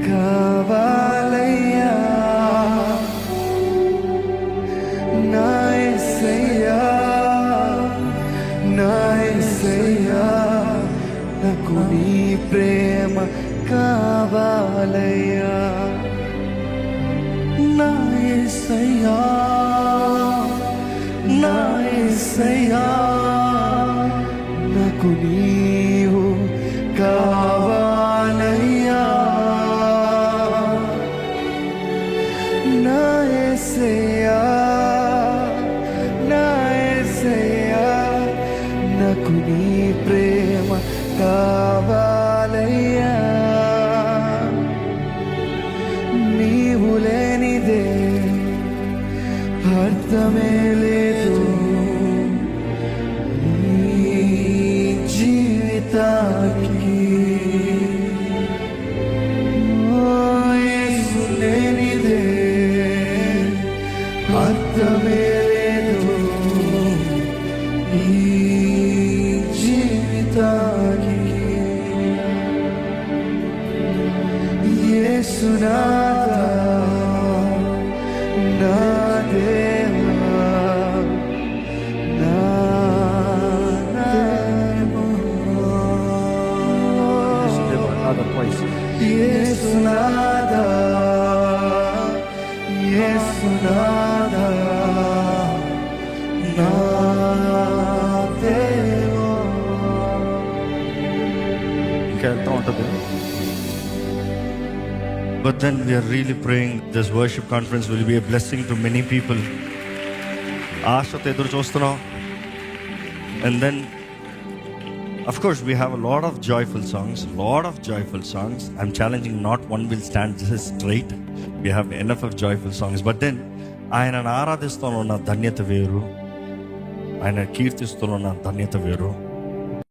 కావాలయ్యా. నా యేసయ్యా, నా యేసయ్యా, నాకు నీ ప్రేమ కావాలయ్యా. నా యేసయ్యా, నా యేసయ్యా, నాకు నీవు కావాలయ్యా. నా యేసయ్యా, నా యేసయ్యా, నాకు నీ ప్రేమ కావాలయ్యా. నీవు లేనిదే అర్థమే లేదు ఈ జీవితానికి. ఓ యేసు లేనిదే అర్థమే లేదు ఈ జీవితానికి. యేసునాథా, నా దేవా, నా యేసునాథా, యేసునాథా, నా దేవా. ఇంకా వెళ్తూ ఉంటుంది. But then we are really praying this worship conference will be a blessing to many people. ఆశతో ఎదురు చూస్తున్నాం. And then of course we have a lot of joyful songs. I'm challenging not one will stand just straight. We have enough of joyful songs. But then ఆయనను ఆరాధిస్తున్న ధన్యత వేరు, ఆయన కీర్తిస్తున్న ధన్యత వేరు.